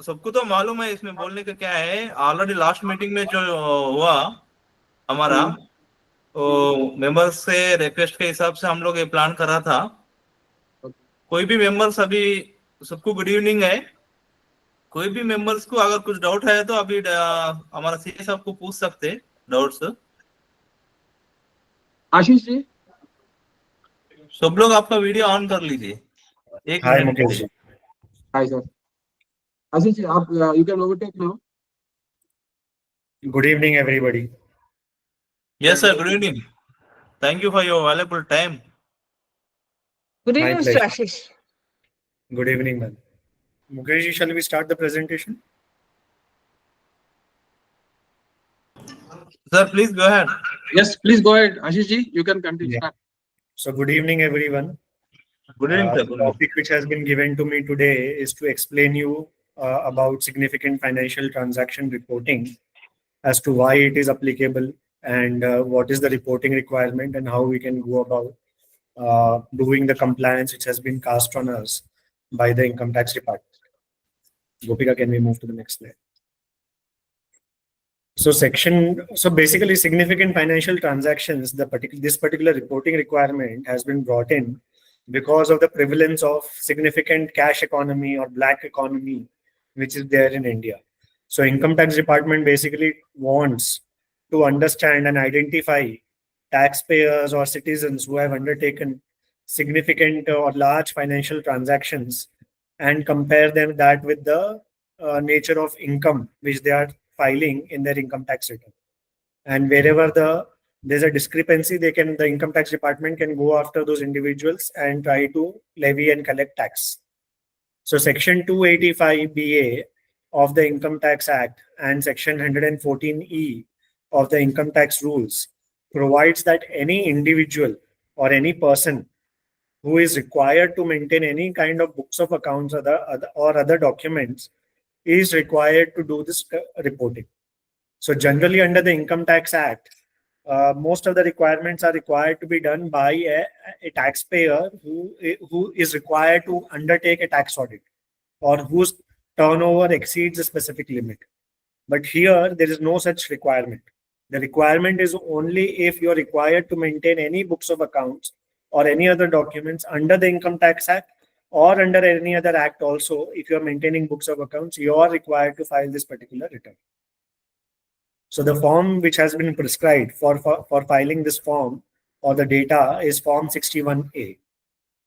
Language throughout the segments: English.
सबको तो मालूम है, इसमें बोलने का क्या है। ऑलरेडी लास्ट मीटिंग में जो हुआ हमारा, तो मेंबर्स से रिक्वेस्ट के हिसाब से हम लोग ये प्लान करा था। कोई भी मेंबर्स अभी, सबको गुड इवनिंग है। कोई भी मेंबर्स को अगर कुछ डाउट है तो अभी हमारा सीए साहब को पूछ सकते डाउट्स। आशीष जी, सब लोग आपका वीडियो ऑन कर लीजिए, एक hi minute Mukesh ji. Hi sir. Ashish ji, आप you can overtake now. Good evening everybody. Yes sir, good evening. Thank you for your valuable time. Good My evening, Mr. pleasure. Ashish. Good evening, ma'am. Mukesh ji, shall we start the presentation? Sir, please go ahead. Yes, please go ahead. Ashish ji, you can continue. Yeah. So good evening, everyone. Good evening, sir. The topic which has been given to me today is to explain you about significant financial transaction reporting, as to why it is applicable and what is the reporting requirement and how we can go about doing the compliance which has been cast on us by the income tax department. Gopika, can we move to the next slide? So basically significant financial transactions, this particular reporting requirement has been brought in because of the prevalence of significant cash economy or black economy, which is there in India. So income tax department basically wants to understand and identify taxpayers or citizens who have undertaken significant or large financial transactions and compare them that with the nature of income which they are filing in their income tax return. And wherever there's a discrepancy, the income tax department can go after those individuals and try to levy and collect tax. So section 285BA of the Income Tax Act and section 114E of the income tax rules provides that any individual or any person who is required to maintain any kind of books of accounts or other documents is required to do this reporting. So generally under the Income Tax Act, most of the requirements are required to be done by a taxpayer who is required to undertake a tax audit or whose turnover exceeds a specific limit. But here there is no such requirement. The requirement is only if you're required to maintain any books of accounts or any other documents under the Income Tax Act or under any other act also. If you're maintaining books of accounts, you are required to file this particular return. So the form which has been prescribed for filing this form or the data is Form 61A.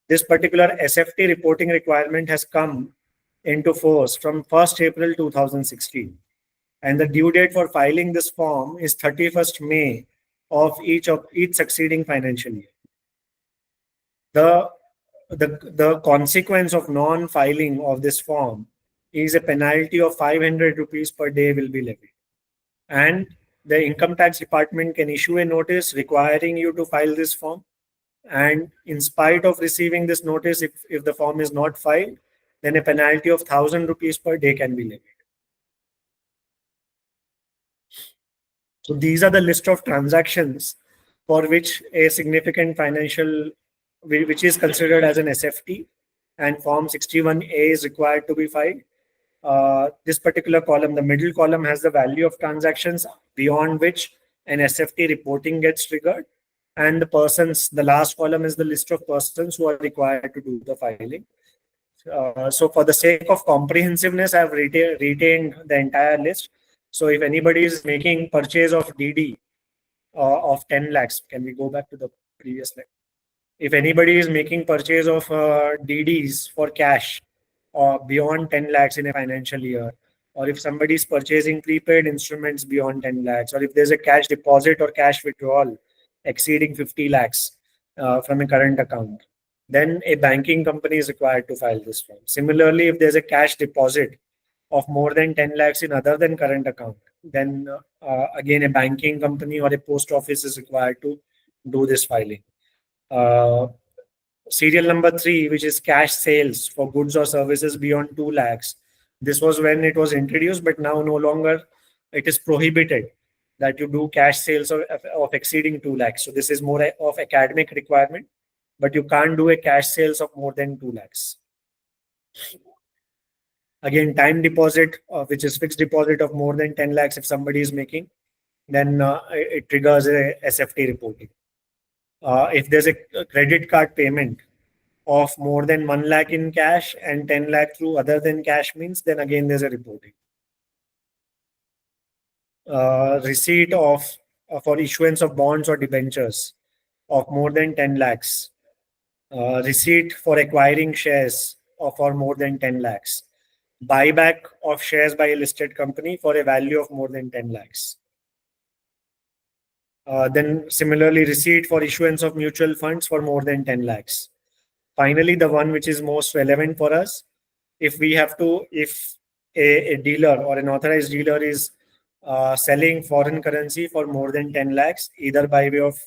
This particular SFT reporting requirement has come into force from 1st April 2016. And the due date for filing this form is 31st May of each succeeding financial year. The consequence of non-filing of this form is a penalty of 500 rupees per day will be levied. And the income tax department can issue a notice requiring you to file this form. And in spite of receiving this notice, if the form is not filed, then a penalty of 1,000 rupees per day can be levied. So these are the list of transactions for which a significant financial, which is considered as an SFT, and Form 61A is required to be filed. This particular column, the middle column, has the value of transactions beyond which an SFT reporting gets triggered. And the last column is the list of persons who are required to do the filing. So for the sake of comprehensiveness, I've retained the entire list. So if anybody is making purchase of DD of 10 lakhs, can we go back to the previous slide? If anybody is making purchase of DDs for cash beyond 10 lakhs in a financial year, or if somebody is purchasing prepaid instruments beyond 10 lakhs, or if there's a cash deposit or cash withdrawal exceeding 50 lakhs from a current account, then a banking company is required to file this form. Similarly, if there's a cash deposit of more than 10 lakhs in other than current account, then again a banking company or a post office is required to do this filing. Serial number 3, which is cash sales for goods or services beyond 2 lakhs. This was when it was introduced, but now no longer it is prohibited that you do cash sales of exceeding 2 lakhs. So this is more of academic requirement, but you can't do a cash sales of more than 2 lakhs. Again, time deposit, which is fixed deposit of more than 10 lakhs if somebody is making, then it triggers a SFT reporting. If there's a credit card payment of more than 1 lakh in cash and 10 lakh through other than cash means, then again there's a reporting. Receipt of for issuance of bonds or debentures of more than 10 lakhs. Receipt for acquiring shares of or more than 10 lakhs. Buyback of shares by a listed company for a value of more than 10 lakhs. Then similarly, receipt for issuance of mutual funds for more than 10 lakhs. Finally, the one which is most relevant for us, if a dealer or an authorized dealer is selling foreign currency for more than 10 lakhs, either by way of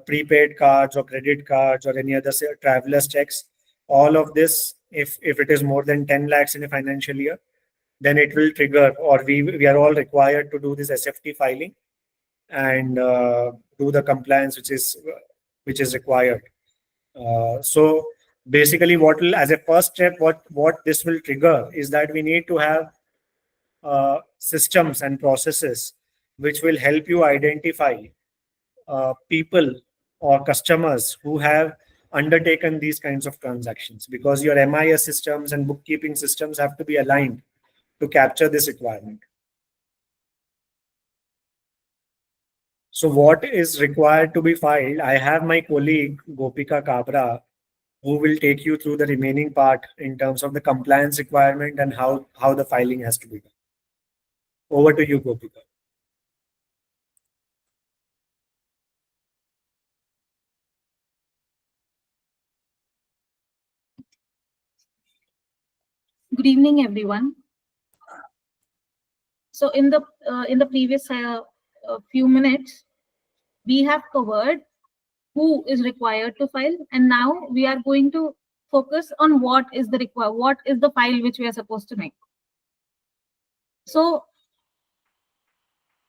prepaid cards or credit cards or any other traveler's checks, all of this, if it is more than 10 lakhs in a financial year, then it will trigger, or we are all required to do this SFT filing and do the compliance which is required. So basically, what will, as a first step, what this will trigger is that we need to have systems and processes which will help you identify people or customers who have undertaken these kinds of transactions, because your MIS systems and bookkeeping systems have to be aligned to capture this requirement. So what is required to be filed? I have my colleague Gopika Kabra, who will take you through the remaining part in terms of the compliance requirement and how the filing has to be done. Over to you, Gopika. Good evening, everyone. So in the previous few minutes, we have covered who is required to file, and now we are going to focus on what is the file which we are supposed to make. So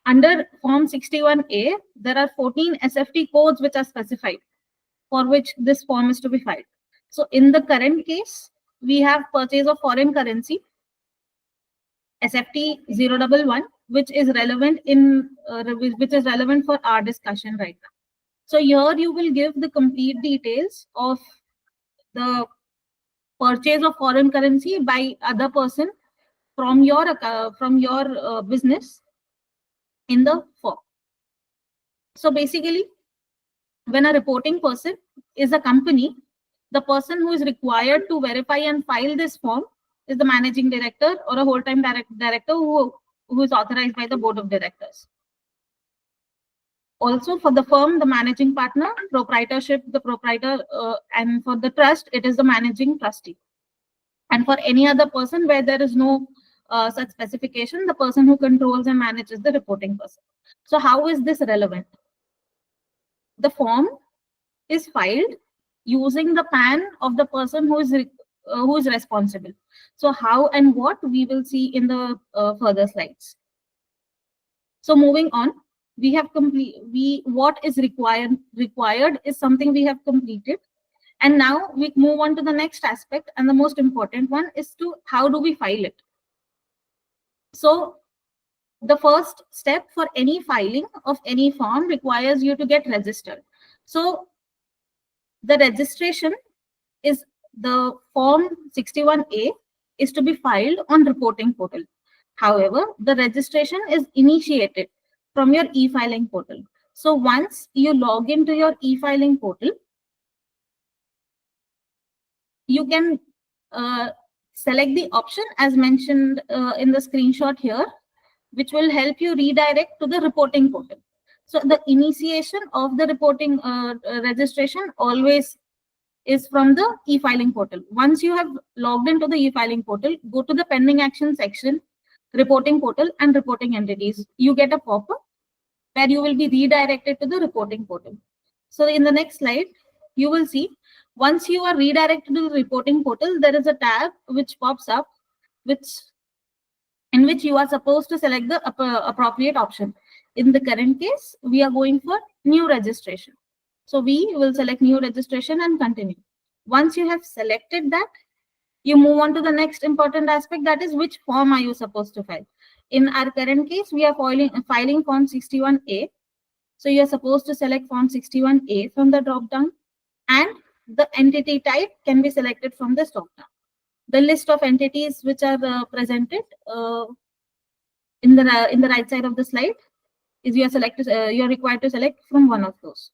under Form 61A, there are 14 SFT codes which are specified for which this form is to be filed. So in the current case, we have purchase of foreign currency, SFT 011, which is relevant for our discussion right now. So here you will give the complete details of the purchase of foreign currency by other person from your business in the form. So basically, when a reporting person is a company, the person who is required to verify and file this form is the managing director or a whole-time director who is authorized by the board of directors. Also for the firm, the managing partner, proprietorship, the proprietor, and for the trust, it is the managing trustee. And for any other person where there is no such specification, the person who controls and manages the reporting person. So how is this relevant? The form is filed using the PAN of the person who is responsible. So how and what we will see in the further slides. So moving on, we have what is required is something we have completed, and now we move on to the next aspect, and the most important one is to how do we file it. So the first step for any filing of any form requires you to get registered. So the registration is the Form 61A is to be filed on reporting portal. However, the registration is initiated from your e-filing portal. So once you log into your e-filing portal, you can select the option as mentioned in the screenshot here, which will help you redirect to the reporting portal. So the initiation of the reporting registration always is from the e-filing portal. Once you have logged into the e-filing portal, go to the pending action section, reporting portal and reporting entities. You get a pop-up where you will be redirected to the reporting portal. So in the next slide, you will see once you are redirected to the reporting portal, there is a tab which pops up, in which you are supposed to select the appropriate option. In the current case, we are going for new registration. So we will select new registration and continue. Once you have selected that, You move on to the next important aspect, that is which form are you supposed to file. In our current case, we are filing form 61A. So you are supposed to select form 61A from the drop down, and the entity type can be selected from this drop down. The list of entities which are presented in the right side of the slide is you are required to select from one of those.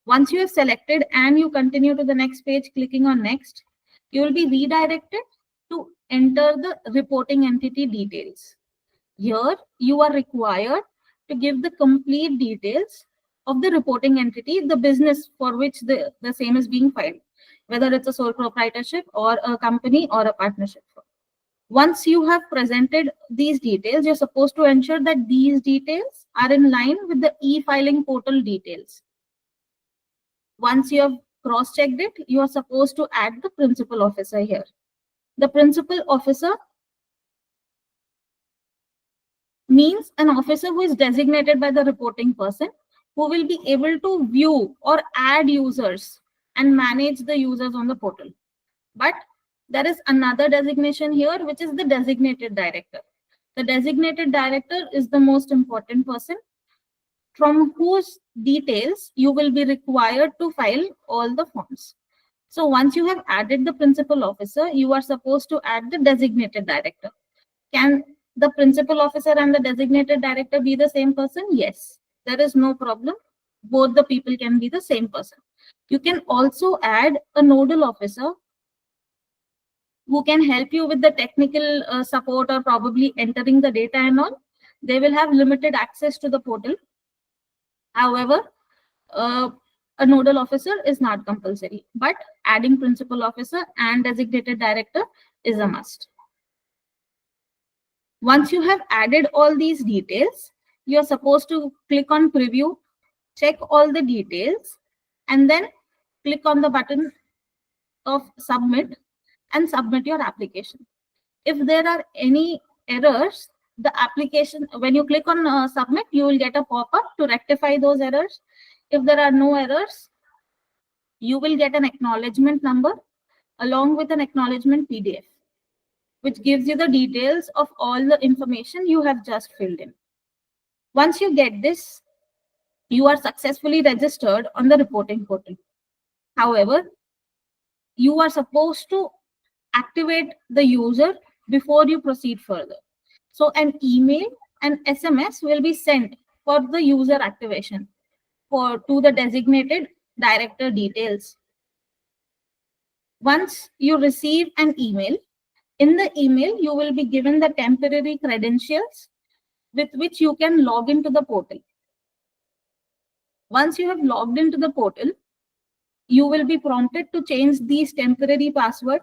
Once you have selected and you continue to the next page, clicking on next, you will be redirected to enter the reporting entity details. Here you are required to give the complete details of the reporting entity, the business for which the same is being filed, whether it's a sole proprietorship or a company or a partnership. Once you have presented these details, you're supposed to ensure that these details are in line with the e-filing portal details. Once you have cross-checked it, you are supposed to add the principal officer here. The principal officer means an officer who is designated by the reporting person, who will be able to view or add users and manage the users on the portal. But there is another designation here, which is the designated director. The designated director is the most important person from whose details you will be required to file all the forms. So once you have added the principal officer, you are supposed to add the designated director. Can the principal officer and the designated director be the same person? Yes, there is no problem. Both the people can be the same person. You can also add a nodal officer who can help you with the technical support or probably entering the data and all. They will have limited access to the portal. However, a nodal officer is not compulsory, but adding principal officer and designated director is a must. Once you have added all these details, you are supposed to click on preview, check all the details, and then click on the button of submit and submit your application. If there are any errors, the application, when you click on submit, you will get a pop-up to rectify those errors. If there are no errors, you will get an acknowledgement number along with an acknowledgement PDF, which gives you the details of all the information you have just filled in. Once you get this, you are successfully registered on the reporting portal. However, you are supposed to activate the user before you proceed further. So an email and SMS will be sent for the user activation to the designated director details. Once you receive an email, in the email you will be given the temporary credentials with which you can log into the portal. Once you have logged into the portal, you will be prompted to change these temporary password,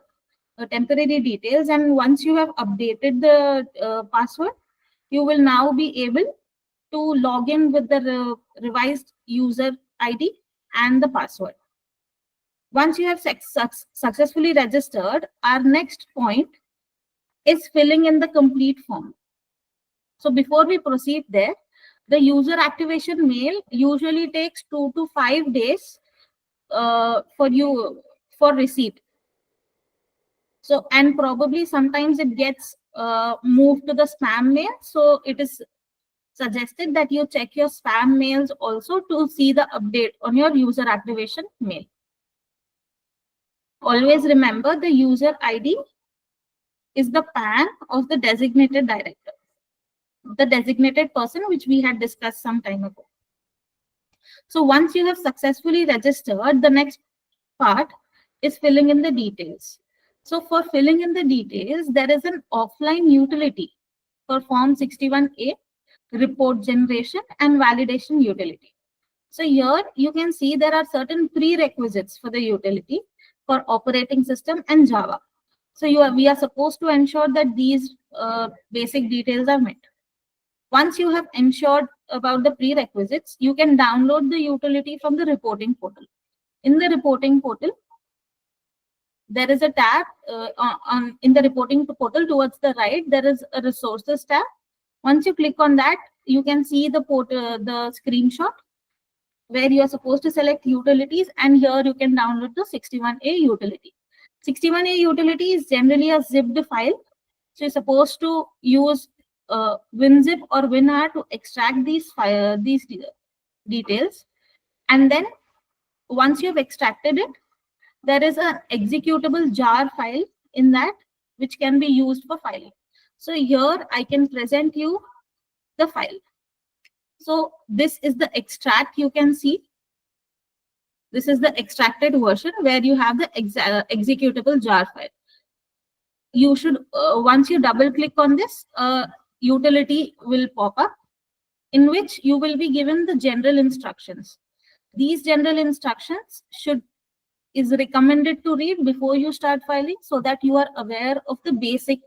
temporary details, and once you have updated the password, you will now be able to log in with the revised user ID and the password. Once you have successfully registered, our next point is filling in the complete form. So before we proceed there, the user activation mail usually takes 2 to 5 days for receipt. So, and probably sometimes it gets moved to the spam mail. So it is suggested that you check your spam mails also to see the update on your user activation mail. Always remember, the user ID is the PAN of the designated director, the designated person which we had discussed some time ago. So once you have successfully registered, the next part is filling in the details. So for filling in the details, there is an offline utility for Form 61A, report generation and validation utility. So here you can see there are certain prerequisites for the utility for operating system and Java. So we are supposed to ensure that these basic details are met. Once you have ensured about the prerequisites, you can download the utility from the reporting portal. In the reporting portal, there is a tab in the reporting portal towards the right. There is a resources tab. Once you click on that, you can see the screenshot where you are supposed to select utilities, and here you can download the 61A utility. 61A utility is generally a zipped file. So you're supposed to use WinZip or WinR to extract these details. And then once you've extracted it, there is an executable jar file in that which can be used for filing. So here I can present you the file. So this is the extract you can see. This is the extracted version where you have the executable jar file. You should, once you double click on this, utility will pop up in which you will be given the general instructions. These general instructions is recommended to read before you start filing so that you are aware of the basic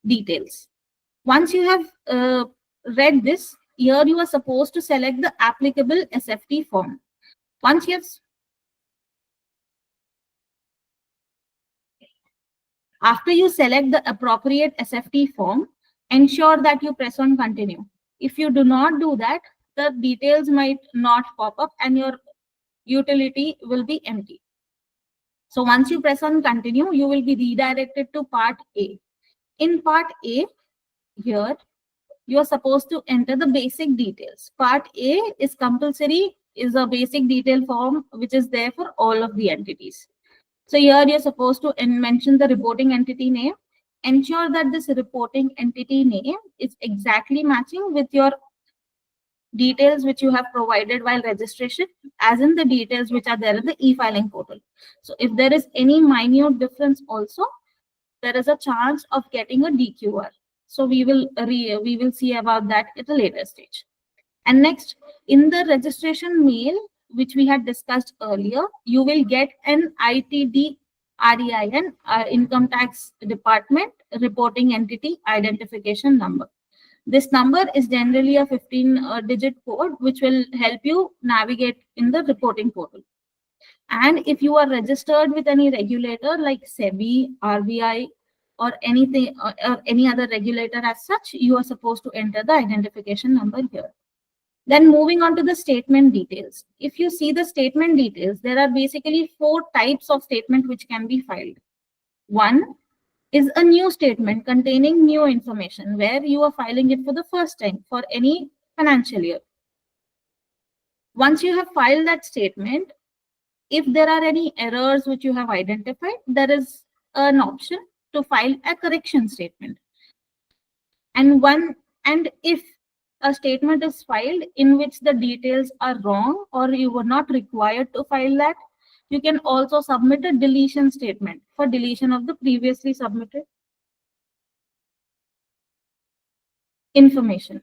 details. Once you have read this, here you are supposed to select the applicable SFT form. Once you have After you select the appropriate SFT form, ensure that you press on continue. If you do not do that, the details might not pop up and your utility will be empty. So once you press on continue, you will be redirected to part A. In part A, here, you are supposed to enter the basic details. Part A is compulsory, is a basic detail form which is there for all of the entities. So here you're supposed to mention the reporting entity name. Ensure that this reporting entity name is exactly matching with your details which you have provided while registration, as in the details which are there in the e-filing portal. So if there is any minute difference also, there is a chance of getting a DQR. So we will see about that at a later stage. And next, in the registration mail, which we had discussed earlier, you will get an ITD REIN, Income Tax Department Reporting Entity Identification Number. This number is generally a 15-digit code, which will help you navigate in the reporting portal. And if you are registered with any regulator like SEBI, RBI, or anything or any other regulator as such, you are supposed to enter the identification number here. Then moving on to the statement details. If you see the statement details, there are basically 4 types of statement which can be filed. One is a new statement containing new information where you are filing it for the first time for any financial year. Once you have filed that statement, if there are any errors which you have identified, there is an option to file a correction statement. And if a statement is filed in which the details are wrong or you were not required to file that, you can also submit a deletion statement for deletion of the previously submitted information.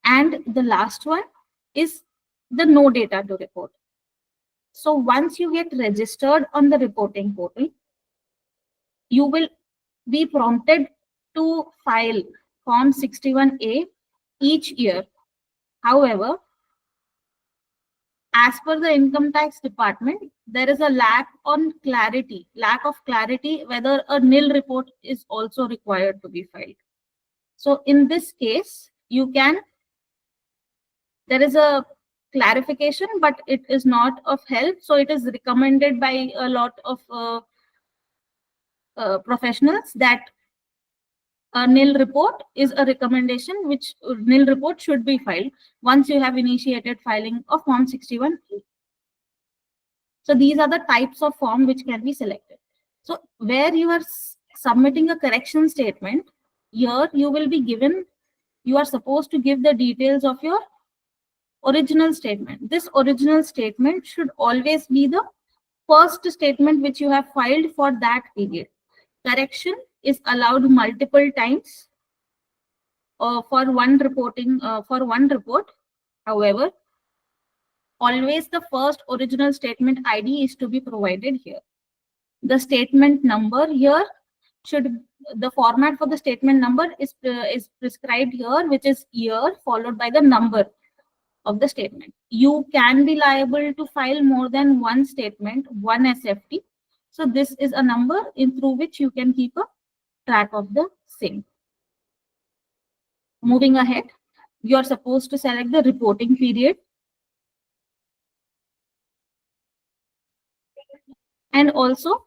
And the last one is the no data to report. So once you get registered on the reporting portal, you will be prompted to file Form 61A each year. However, as per the Income Tax Department, there is a lack of clarity whether a nil report is also required to be filed. So in this case, there is a clarification, but it is not of help. So it is recommended by a lot of professionals that a nil report is a recommendation, which nil report should be filed once you have initiated filing of Form 61A. So these are the types of form which can be selected. So where you are submitting a correction statement, here you are supposed to give the details of your original statement. This original statement should always be the first statement which you have filed for that period. Correction is allowed multiple times for one report. However, always the first original statement ID is to be provided here. The statement number here the format for the statement number is prescribed here, which is year followed by the number of the statement. You can be liable to file more than one statement, one SFT. So this is a number through which you can keep a track of the same. Moving ahead, you are supposed to select the reporting period. and also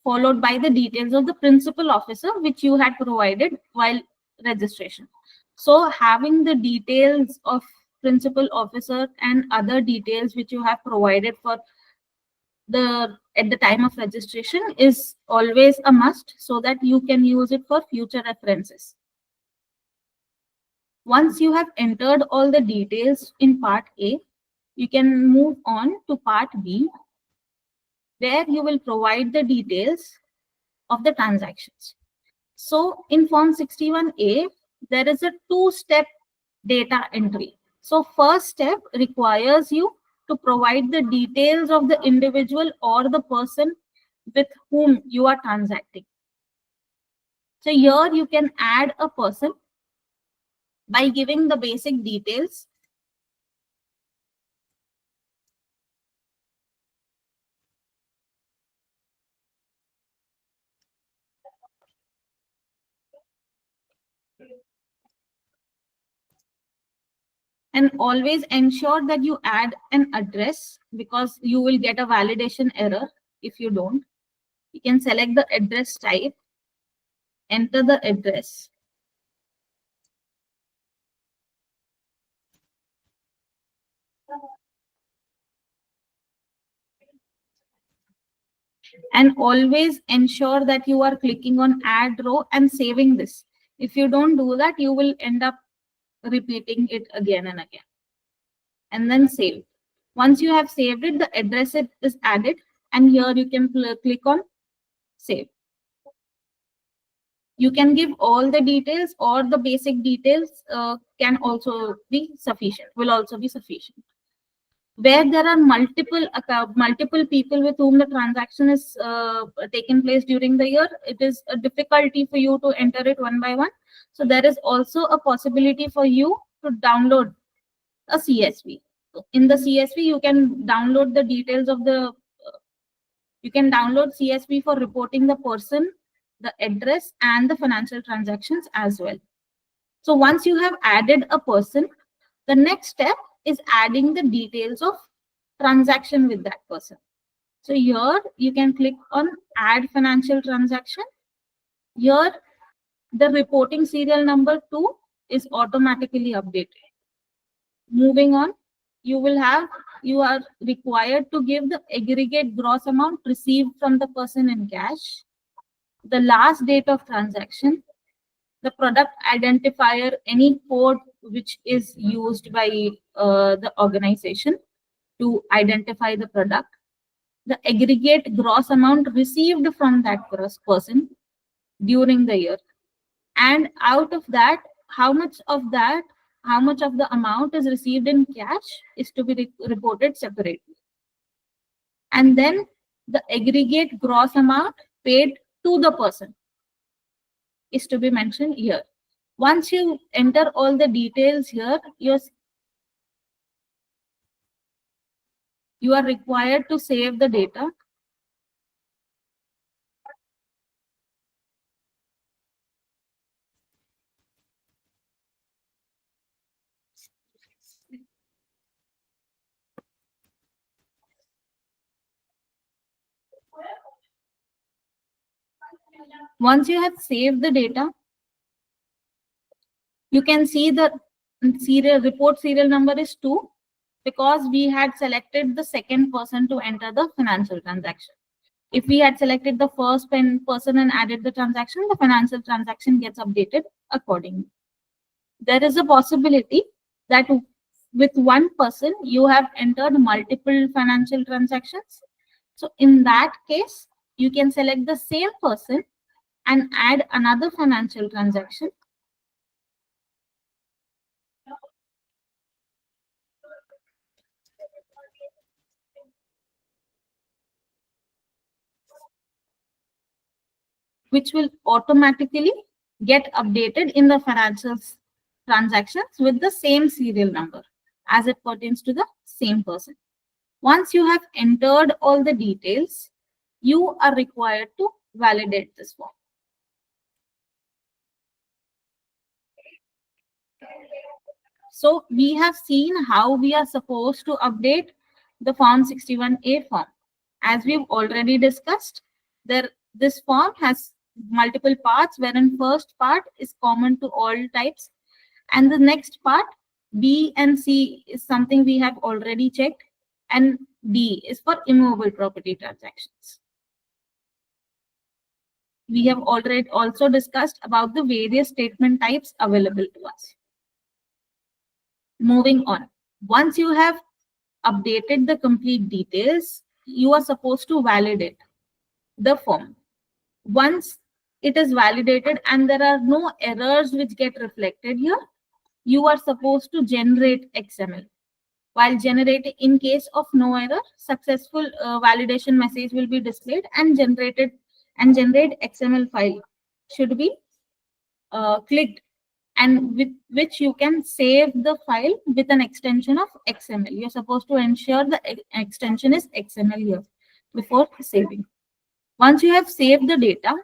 followed by the details of the principal officer which you had provided while registration. So having the details of principal officer and other details which you have provided for at the time of registration is always a must, so that you can use it for future references. Once you have entered all the details in part A, you can move on to part B, where you will provide the details of the transactions. So in Form 61A, there is a two-step data entry. So first step requires you to provide the details of the individual or the person with whom you are transacting. So here you can add a person by giving the basic details. And always ensure that you add an address, because you will get a validation error if you don't. You can select the address type, enter the address. And always ensure that you are clicking on add row and saving this. If you don't do that, you will end up repeating it again and again. And then save. Once you have saved it, the address is added, and here you can click on save. You can give all the details, or the basic details can also be sufficient, will also be sufficient. Where there are multiple people with whom the transaction is taken place during the year, it is a difficulty for you to enter it one by one. So there is also a possibility for you to download a CSV. In the CSV, you can download the details of the, you can download CSV for reporting the person, the address, and the financial transactions as well. So once you have added a person, the next step is adding the details of transaction with that person. So here you can click on add financial transaction. Here the reporting serial number 2 is automatically updated. Moving on, you are required to give the aggregate gross amount received from the person in cash, the last date of transaction, the product identifier, any code which is used by the organization to identify the product, the aggregate gross amount received from that person during the year, and out of that, how much of the amount is received in cash is to be reported separately. And then the aggregate gross amount paid to the person is to be mentioned here. Once you enter all the details here, you are required to save the data. Once you have saved the data, you can see the report serial number is 2, because we had selected the second person to enter the financial transaction. If we had selected the first person and added the transaction, the financial transaction gets updated accordingly. There is a possibility that with one person you have entered multiple financial transactions. So in that case, you can select the same person and add another financial transaction. Which will automatically get updated in the financial transactions with the same serial number as it pertains to the same person. Once you have entered all the details, you are required to validate this form. So we have seen how we are supposed to update the Form 61A form. As we've already discussed, this form has multiple parts, wherein first part is common to all types, and the next part, B and C, is something we have already checked, and D is for immovable property transactions. We have already also discussed about the various statement types available to us. Moving on. Once you have updated the complete details, you are supposed to validate the form. Once it is validated and there are no errors which get reflected here, you are supposed to generate XML. While generating, in case of no error, successful validation message will be displayed and generate XML file should be clicked, and with which you can save the file with an extension of XML. You're supposed to ensure the extension is XML here before saving. Once you have saved the data,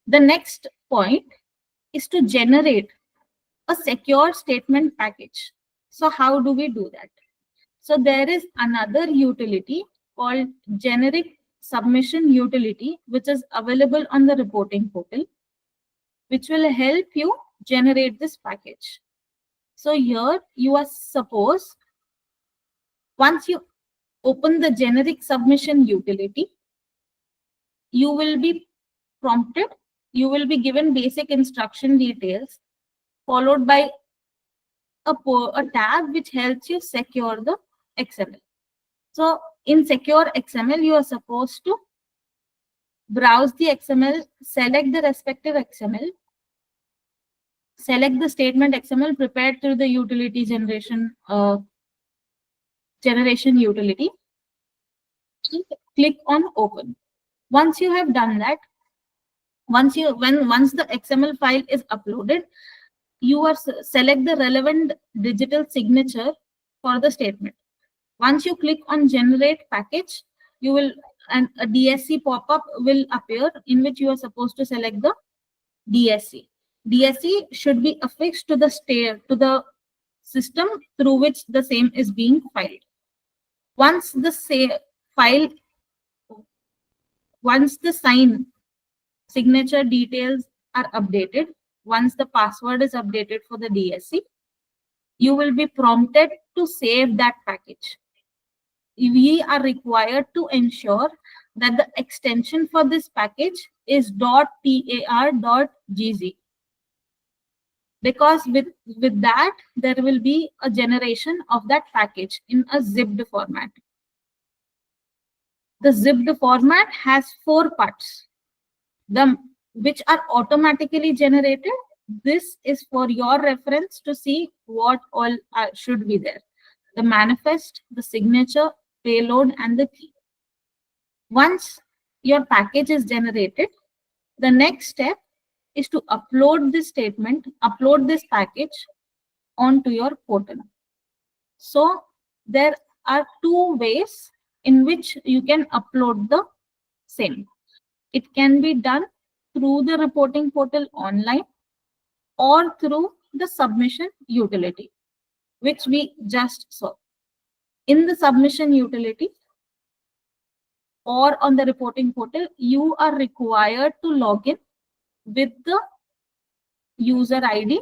the next point is to generate a secure statement package. So how do we do that? So there is another utility called generic submission utility, which is available on the reporting portal, which will help you generate this package. So here you are supposed, once you open the generic submission utility, you will be prompted, you will be given basic instruction details, followed by a tab which helps you secure the XML. So in secure XML, you are supposed to browse the XML, select the respective XML, select the statement XML prepared through the utility generation utility, click on open. Once you have done that, once the XML file is uploaded, you are select the relevant digital signature for the statement. Once you click on generate package, you will, and a DSC pop-up will appear in which you are supposed to select the DSC. DSC should be affixed to the system through which the same is being filed. Once the sign signature details are updated, once the password is updated for the DSC, you will be prompted to save that package. We are required to ensure that the extension for this package is .tar.gz, because with that there will be a generation of that package in a zipped format. The zipped format has 4 parts, which are automatically generated. This is for your reference to see what all should be there: the manifest, the signature, payload, and the key. Once your package is generated, the next step is to upload this package onto your portal. So there are 2 ways in which you can upload the same. It can be done through the reporting portal online or through the submission utility, which we just saw. In the submission utility or on the reporting portal, you are required to log in with the user ID,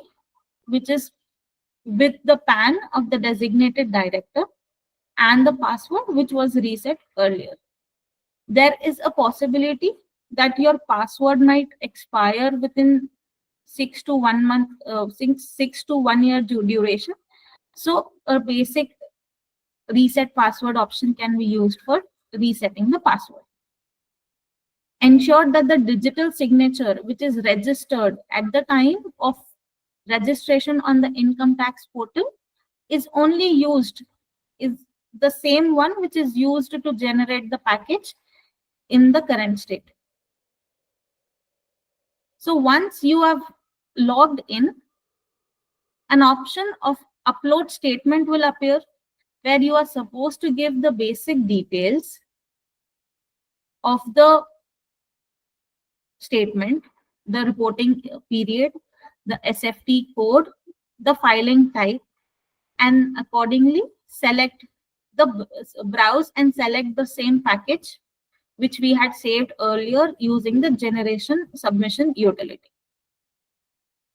which is with the PAN of the designated director, and the password which was reset earlier. There is a possibility that your password might expire within 6 to 1 month, 6 to 1 year duration. So a basic reset password option can be used for resetting the password. Ensure that the digital signature which is registered at the time of registration on the income tax portal is the same one which is used to generate the package in the current state. So once you have logged in, an option of upload statement will appear, where you are supposed to give the basic details of the statement, the reporting period, the SFT code, the filing type, and accordingly select browse and select the same package which we had saved earlier using the generation submission utility.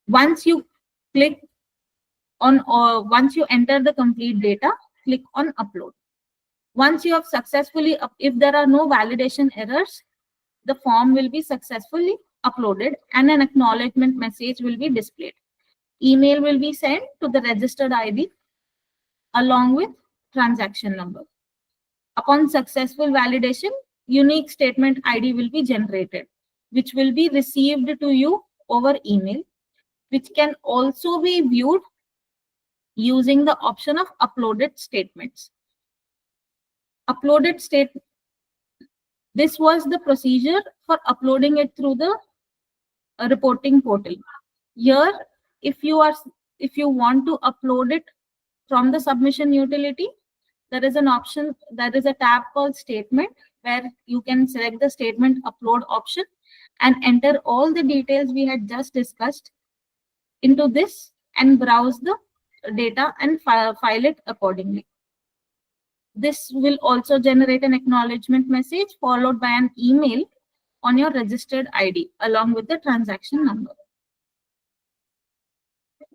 Once you click on, or once you enter the complete data, click on upload. Once you have successfully, if there are no validation errors, the form will be successfully uploaded and an acknowledgement message will be displayed. Email will be sent to the registered ID along with transaction number. Upon successful validation, unique statement ID will be generated, which will be received to you over email, which can also be viewed using the option of uploaded statements. Uploaded state. This was the procedure for uploading it through the reporting portal. Here, if you want to upload it from the submission utility, there is an option, there is a tab called statement, where you can select the statement upload option and enter all the details we had just discussed into this and browse the data and file it accordingly. This will also generate an acknowledgement message followed by an email on your registered ID along with the transaction number.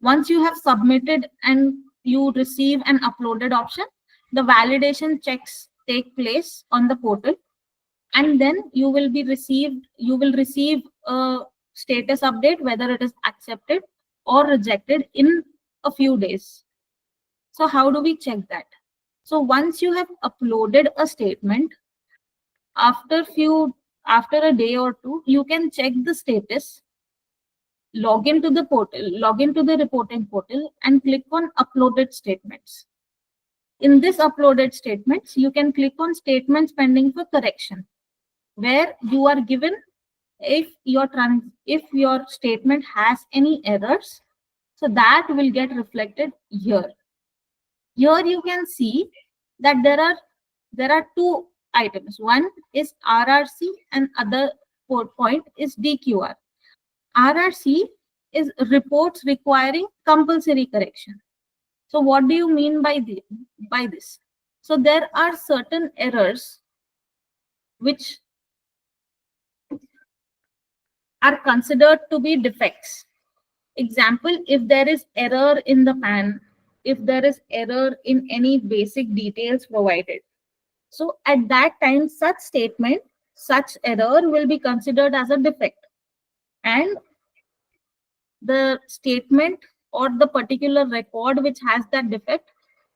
Once you have submitted and you receive an uploaded option, the validation checks take place on the portal, and then you will receive a status update whether it is accepted or rejected in a few days. So how do we check that? So once you have uploaded a statement, after a day or two, you can check the status, log into the reporting portal and click on uploaded statements. In this uploaded statements, you can click on statements pending for correction, where you are given if your statement has any errors, so that will get reflected here. Here you can see that there are two items. One is RRC and other point is DQR. RRC is reports requiring compulsory correction. So what do you mean by this? So there are certain errors which are considered to be defects. Example, if there is error in the PAN, if there is error in any basic details provided. So at that time, such error will be considered as a defect, and the statement or the particular record which has that defect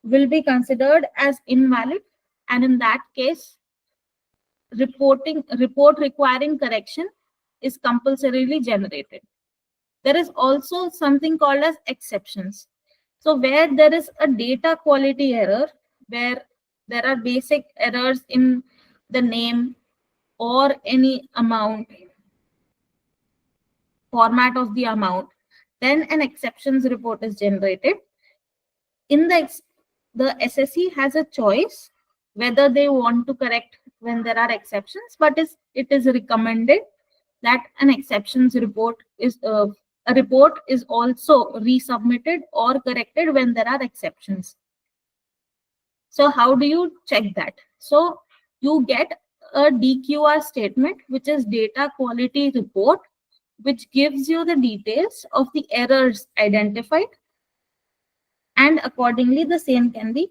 will be considered as invalid, and in that case, report requiring correction is compulsorily generated. There is also something called as exceptions. So where there is a data quality error, where there are basic errors in the name or any amount, format of the amount, then an exceptions report is generated. In the SSE has a choice whether they want to correct when there are exceptions, but it is recommended that an exceptions report is a report is also resubmitted or corrected when there are exceptions. So how do you check that? So you get a DQR statement, which is data quality report, which gives you the details of the errors identified, and accordingly the same can be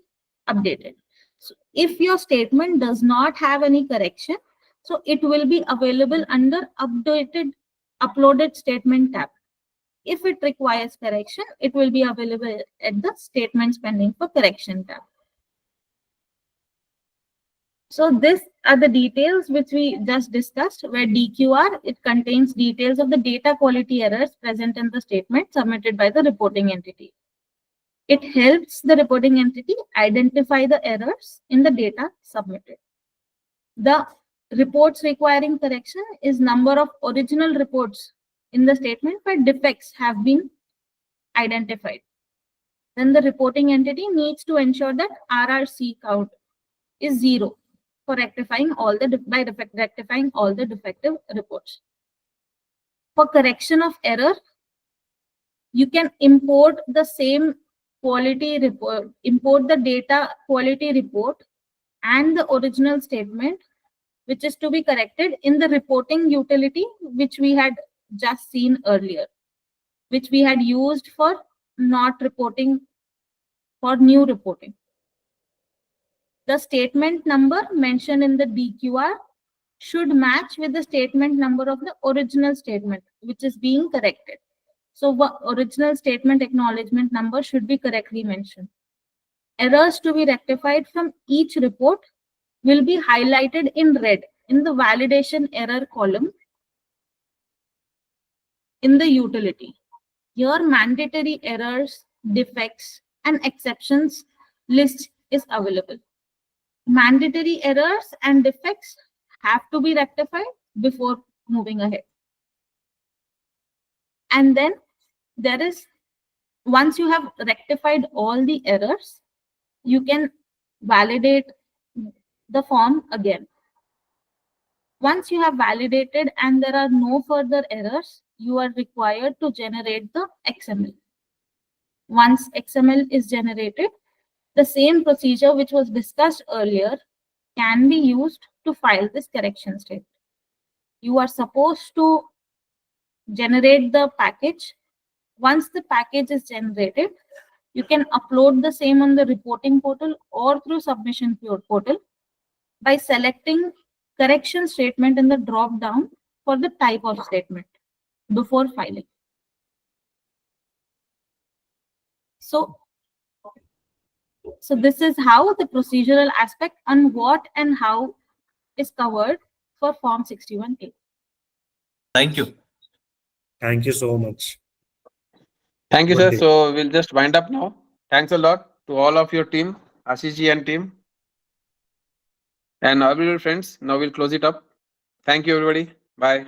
updated. So if your statement does not have any correction, so it will be available under uploaded statement tab. If it requires correction, it will be available at the statements pending for correction tab. So these are the details which we just discussed, where DQR, it contains details of the data quality errors present in the statement submitted by the reporting entity. It helps the reporting entity identify the errors in the data submitted. The reports requiring correction is number of original reports in the statement where defects have been identified. Then the reporting entity needs to ensure that RRC count is 0 for rectifying all the defective reports. For correction of error, you can import the same quality report, import the data quality report and the original statement, which is to be corrected in the reporting utility, which we had just seen earlier, which we had used for not reporting, for new reporting. The statement number mentioned in the DQR should match with the statement number of the original statement, which is being corrected. So the original statement acknowledgement number should be correctly mentioned. Errors to be rectified from each report will be highlighted in red in the validation error column in the utility. Here, mandatory errors, defects, and exceptions list is available. Mandatory errors and defects have to be rectified before moving ahead. And then there is, once you have rectified all the errors, you can validate the form again. Once you have validated and there are no further errors, you are required to generate the XML. Once XML is generated, the same procedure which was discussed earlier can be used to file this correction statement. You are supposed to generate the package. Once the package is generated, you can upload the same on the reporting portal or through submission portal by selecting correction statement in the drop down for the type of statement before filing. So this is how the procedural aspect and what and how is covered for Form 61A. Thank you. Thank you so much. Thank you, Good sir. day. So we'll just wind up now. Thanks a lot to all of your team, Ashish ji and team. And our little friends, now we'll close it up. Thank you, everybody. Bye.